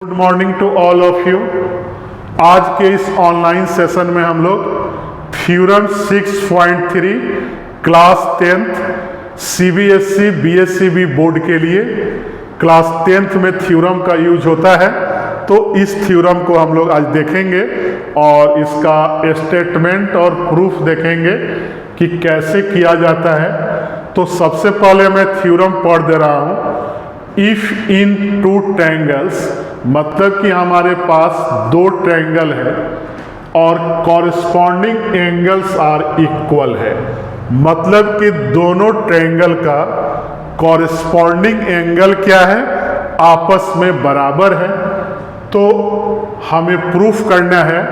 Good morning to all of you. आज के इस ऑनलाइन सेशन में हम लोग theorem 6.3 class 10th CBSE BSCB board के लिए क्लास 10th में थ्योरम का यूज होता है। तो इस थ्योरम को हम लोग आज देखेंगे और इसका स्टेटमेंट और प्रूफ देखेंगे कि कैसे किया जाता है। तो सबसे पहले मैं थ्योरम पढ़ दे रहा हूँ। इफ इन टू ट्रायंगल्स, मतलब कि हमारे पास दो ट्रायंगल है और कॉरस्पॉन्डिंग एंगल्स आर इक्वल है, मतलब कि दोनों ट्रायंगल का कॉरस्पॉन्डिंग एंगल क्या है, आपस में बराबर है। तो हमें प्रूफ करना है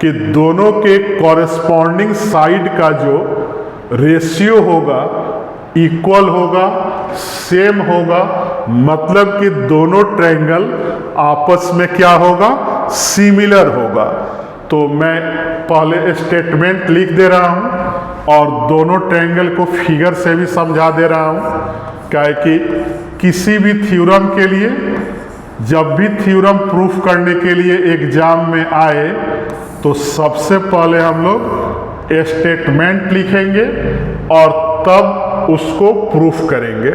कि दोनों के कॉरस्पॉन्डिंग साइड का जो रेशियो होगा इक्वल होगा, सेम होगा, मतलब कि दोनों ट्रायंगल आपस में क्या होगा, सिमिलर होगा। तो मैं पहले स्टेटमेंट लिख दे रहा हूं और दोनों ट्रायंगल को फिगर से भी समझा दे रहा हूं। क्या है कि किसी भी थ्योरम के लिए, जब भी थ्योरम प्रूफ करने के लिए एग्जाम में आए तो सबसे पहले हम लोग स्टेटमेंट लिखेंगे और तब उसको प्रूफ करेंगे।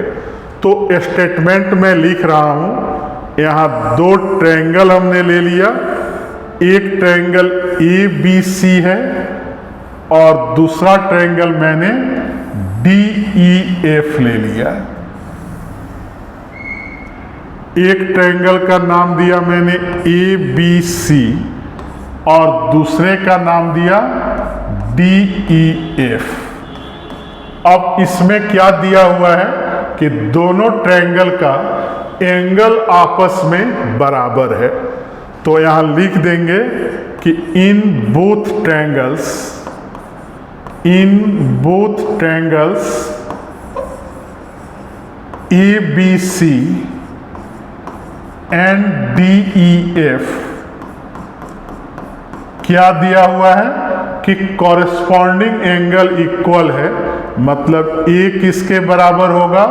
तो स्टेटमेंट में लिख रहा हूं, यहाँ दो ट्रायंगल हमने ले लिया, एक ट्रायंगल ए बी सी है और दूसरा ट्रायंगल मैंने डी ई एफ ले लिया। एक ट्रायंगल का नाम दिया मैंने ए बी सी और दूसरे का नाम दिया डी ई एफ। अब इसमें क्या दिया हुआ है कि दोनों ट्रायंगल का एंगल आपस में बराबर है। तो यहां लिख देंगे कि in both triangles A B C and D E F क्या दिया हुआ है कि कॉरस्पॉन्डिंग एंगल इक्वल है, मतलब ए किसके बराबर होगा,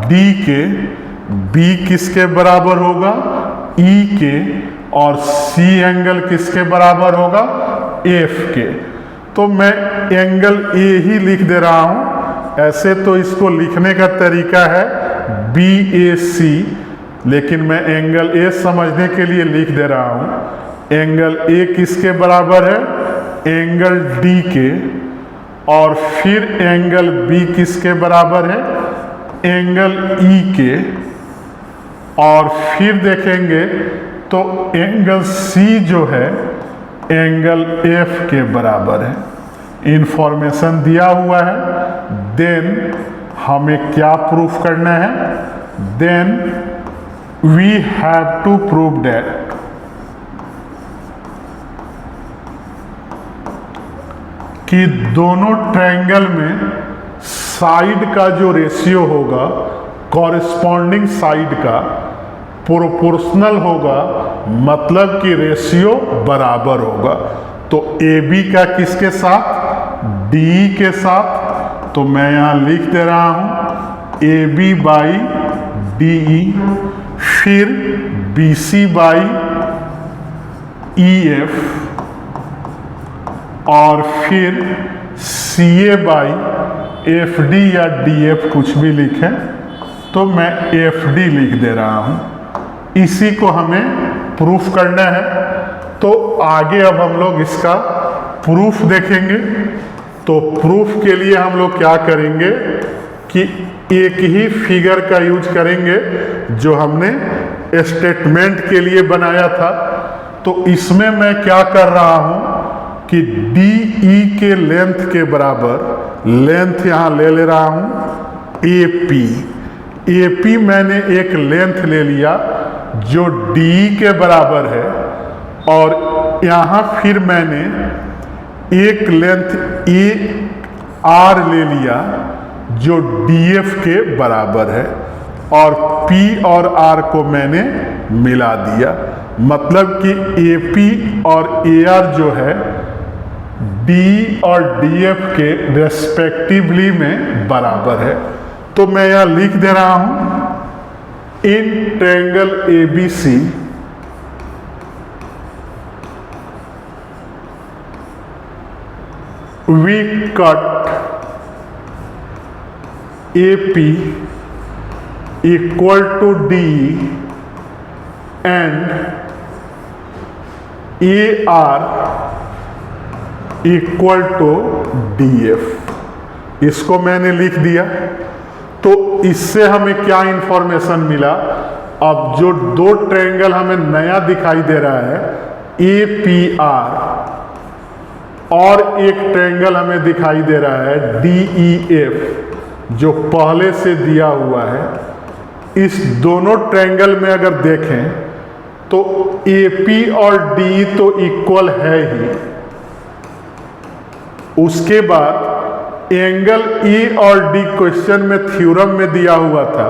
डी के, बी किसके बराबर होगा, ई के, और सी एंगल किसके बराबर होगा, एफ के। तो मैं एंगल ए ही लिख दे रहा हूं। ऐसे तो इसको लिखने का तरीका है बी ए सी, लेकिन मैं एंगल ए समझने के लिए लिख दे रहा हूं। एंगल ए किसके बराबर है, एंगल डी के, और फिर एंगल बी किसके बराबर है, एंगल ई के, और फिर देखेंगे तो एंगल सी जो है एंगल एफ के बराबर है। इंफॉर्मेशन दिया हुआ है। देन हमें क्या प्रूफ करना है, then we have to prove that कि दोनों ट्रायंगल में साइड का जो रेशियो होगा, कॉरस्पॉन्डिंग साइड का प्रोपोर्शनल होगा, मतलब कि रेशियो बराबर होगा। तो ए बी का किसके साथ, डी के साथ। तो मैं यहां लिख दे रहा हूं A B by D E, फिर B C by E F, और फिर C A by F D या डी एफ कुछ भी लिखें, तो मैं एफ डी लिख दे रहा हूं। इसी को हमें प्रूफ करना है। तो आगे अब हम लोग इसका प्रूफ देखेंगे। तो प्रूफ के लिए हम लोग क्या करेंगे कि एक ही फिगर का यूज करेंगे जो हमने स्टेटमेंट के लिए बनाया था। तो इसमें मैं क्या कर रहा हूं कि डी ई के लेंथ के बराबर लेंथ यहां ले रहा हूं ए पी। ए पी मैंने एक लेंथ ले लिया जो डी के बराबर है, और यहां फिर मैंने एक लेंथ ए आर ले लिया जो डी एफ के बराबर है, और पी और आर को मैंने मिला दिया, मतलब कि ए पी और ए आर जो है डी और डी एफ के रेस्पेक्टिवली में बराबर है। तो मैं यहां लिख दे रहा हूं in triangle A B C cut AP equal to D and AR equal to DF। इसको मैंने लिख दिया। तो इससे हमें क्या इंफॉर्मेशन मिला? अब जो दो ट्रायंगल हमें नया दिखाई दे रहा है APR, और एक ट्रायंगल हमें दिखाई दे रहा है DEF जो पहले से दिया हुआ है। इस दोनों ट्रायंगल में अगर देखें तो AP और DE तो इक्वल है ही। उसके बाद एंगल E और D क्वेश्चन में थ्योरम में दिया हुआ था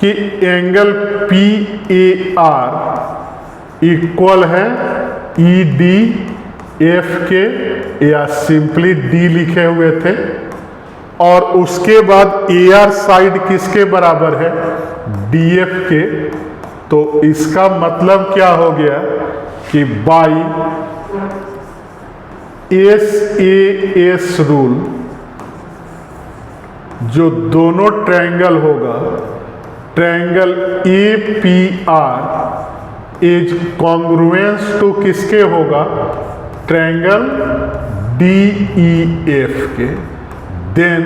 कि एंगल PAR इक्वल है EDF के, या सिंपली D लिखे हुए थे। और उसके बाद AR साइड किसके बराबर है? DF के। तो इसका मतलब क्या हो गया कि बाई SAS रूल जो दोनों ट्रायंगल होगा, triangle APR is congruence to किसके होगा? ट्रायंगल DEF के। देन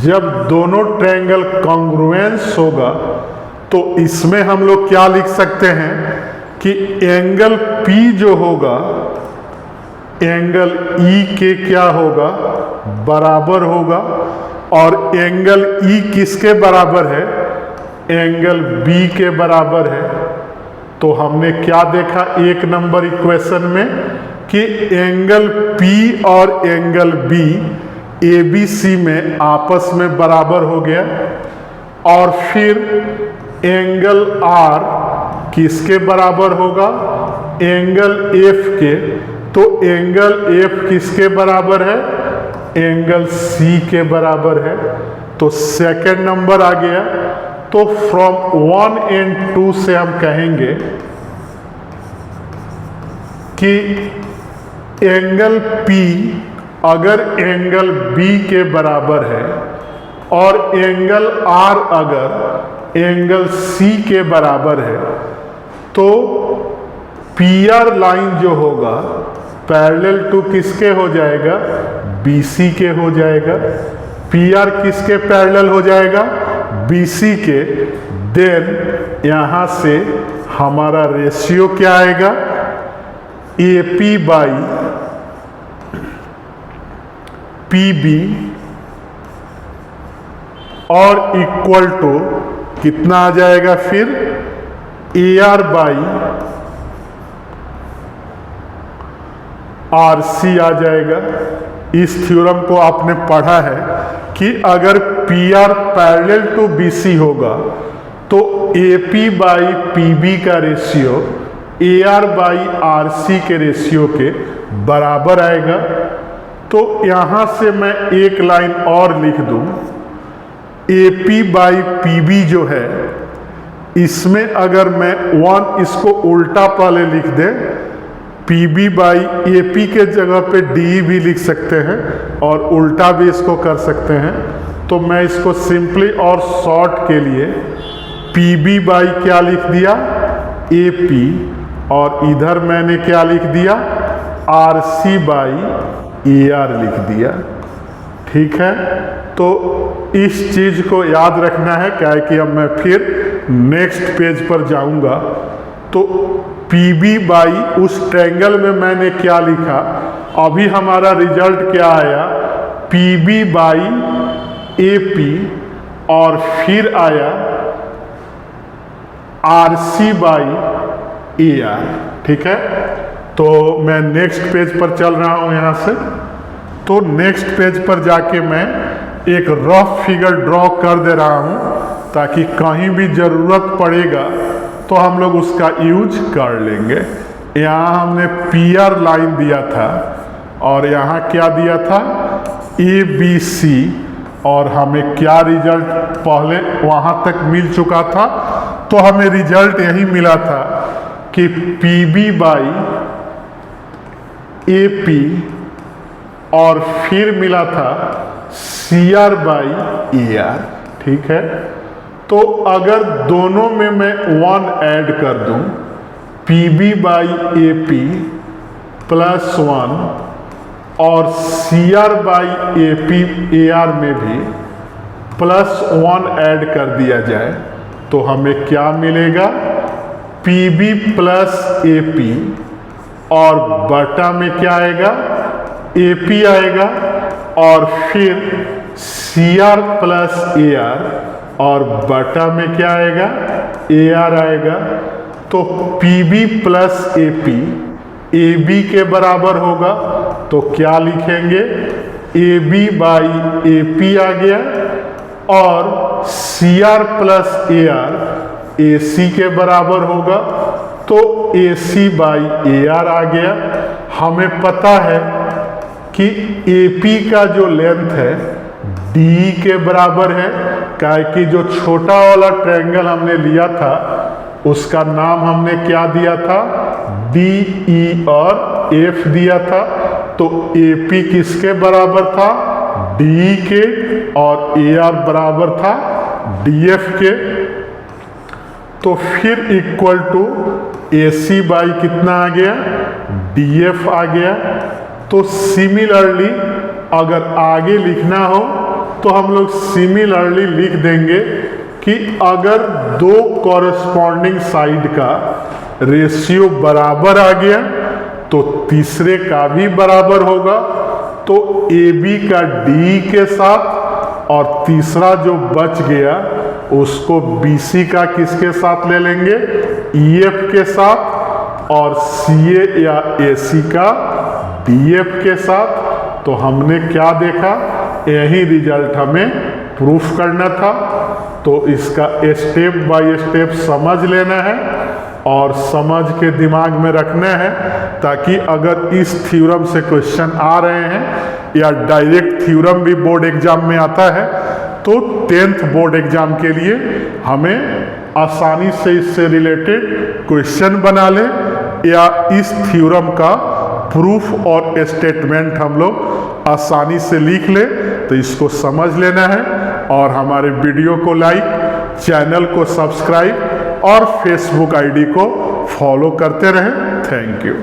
जब दोनों ट्रायंगल कॉन्ग्रुएंस होगा तो इसमें हम लोग क्या लिख सकते हैं कि एंगल P जो होगा एंगल E के क्या होगा? बराबर होगा। और एंगल E किसके बराबर है? एंगल B के बराबर है। तो हमने क्या देखा एक नंबर इक्वेशन में कि एंगल P और एंगल B ABC में आपस में बराबर हो गया। और फिर एंगल R किसके बराबर होगा? एंगल F के। तो एंगल F किसके बराबर है? एंगल C के बराबर है। तो सेकंड नंबर आ गया। तो फ्रॉम 1 and 2 से हम कहेंगे कि एंगल P अगर एंगल B के बराबर है और एंगल R अगर एंगल C के बराबर है तो PR लाइन जो होगा पैरेलल टू किसके हो जाएगा? BC के हो जाएगा। PR किसके पैरेलल हो जाएगा? BC के। देन यहां से हमारा रेशियो क्या आएगा? AP बाई PB और इक्वल टू कितना आ जाएगा फिर? AR बाई RC आ जाएगा। इस थ्योरम को आपने पढ़ा है कि अगर PR पैरेलल टू BC होगा तो AP बाई PB का रेशियो AR बाई RC के रेशियो के बराबर आएगा। तो यहाँ से मैं एक लाइन और लिख दूँ, AP बाई PB जो है इसमें अगर मैं 1 इसको उल्टा पहले लिख दें, PB बाई AP के जगह पे DE भी लिख सकते हैं और उल्टा भी इसको कर सकते हैं। तो मैं इसको सिंपली और शॉर्ट के लिए PB बाई क्या लिख दिया? AP। और इधर मैंने क्या लिख दिया? RC बाई AR लिख दिया। ठीक है। तो इस चीज को याद रखना है, क्या है कि अब मैं फिर नेक्स्ट पेज पर जाऊंगा। तो PB बाई उस ट्रायंगल में मैंने क्या लिखा? अभी हमारा रिजल्ट क्या आया? PB बाई AP और फिर आया RC बाई AR। ठीक है। तो मैं नेक्स्ट पेज पर चल रहा हूं यहां से। तो नेक्स्ट पेज पर जाके मैं एक रफ फिगर ड्रॉ कर दे रहा हूं ताकि कहीं भी ज़रूरत पड़ेगा तो हम लोग उसका यूज कर लेंगे। यहाँ हमने PR लाइन दिया था और यहाँ क्या दिया था? ABC। और हमें क्या रिजल्ट पहले वहाँ तक मिल चुका था? तो हमें रिजल्ट यही मिला था कि PB बाई AP और फिर मिला था CR बाई AR, ठीक है। तो अगर दोनों में मैं 1 ऐड कर दूं, PB बाई AP प्लस 1 और CR बाई AP AR में भी प्लस 1 ऐड कर दिया जाए तो हमें क्या मिलेगा? PB प्लस AP और बटा में क्या आएगा? AP आएगा और फिर CR प्लस AR और बटा में क्या आएगा? AR आएगा। तो PB प्लस AP AB के बराबर होगा, तो क्या लिखेंगे? AB बाई AP आ गया और CR प्लस AR AC के बराबर होगा, तो AC बाई AR आ गया। हमें पता है कि AP का जो लेंथ है DE के बराबर है, क्या कि जो छोटा वाला ट्रायंगल हमने लिया था उसका नाम हमने क्या दिया था? DE और F दिया था। तो AP किसके बराबर था? DE के, और AR बराबर था DF के। तो फिर इक्वल टू AC बाई कितना आ गया? DF आ गया। तो सिमिलरली अगर आगे लिखना हो तो हम लोग सिमिलरली लिख देंगे कि अगर दो कॉरेस्पॉन्डिंग साइड का रेशियो बराबर आ गया तो तीसरे का भी बराबर होगा। तो AB का DE के साथ और तीसरा जो बच गया उसको BC का किसके साथ ले लेंगे? EF के साथ, और CA या AC का DF के साथ। तो हमने क्या देखा? यही रिजल्ट हमें प्रूफ करना था। तो इसका स्टेप बाय स्टेप समझ लेना है और समझ के दिमाग में रखना है, ताकि अगर इस थ्योरम से क्वेश्चन आ रहे हैं या डायरेक्ट थ्योरम भी बोर्ड एग्जाम में आता है तो 10th बोर्ड एग्जाम के लिए हमें आसानी से इससे रिलेटेड क्वेश्चन बना लें, या इस थ्योरम का प्रूफ और स्टेटमेंट हम लोग आसानी से लिख लें। तो इसको समझ लेना है और हमारे वीडियो को लाइक, चैनल को सब्सक्राइब और फेसबुक आईडी को फॉलो करते रहें। Thank you.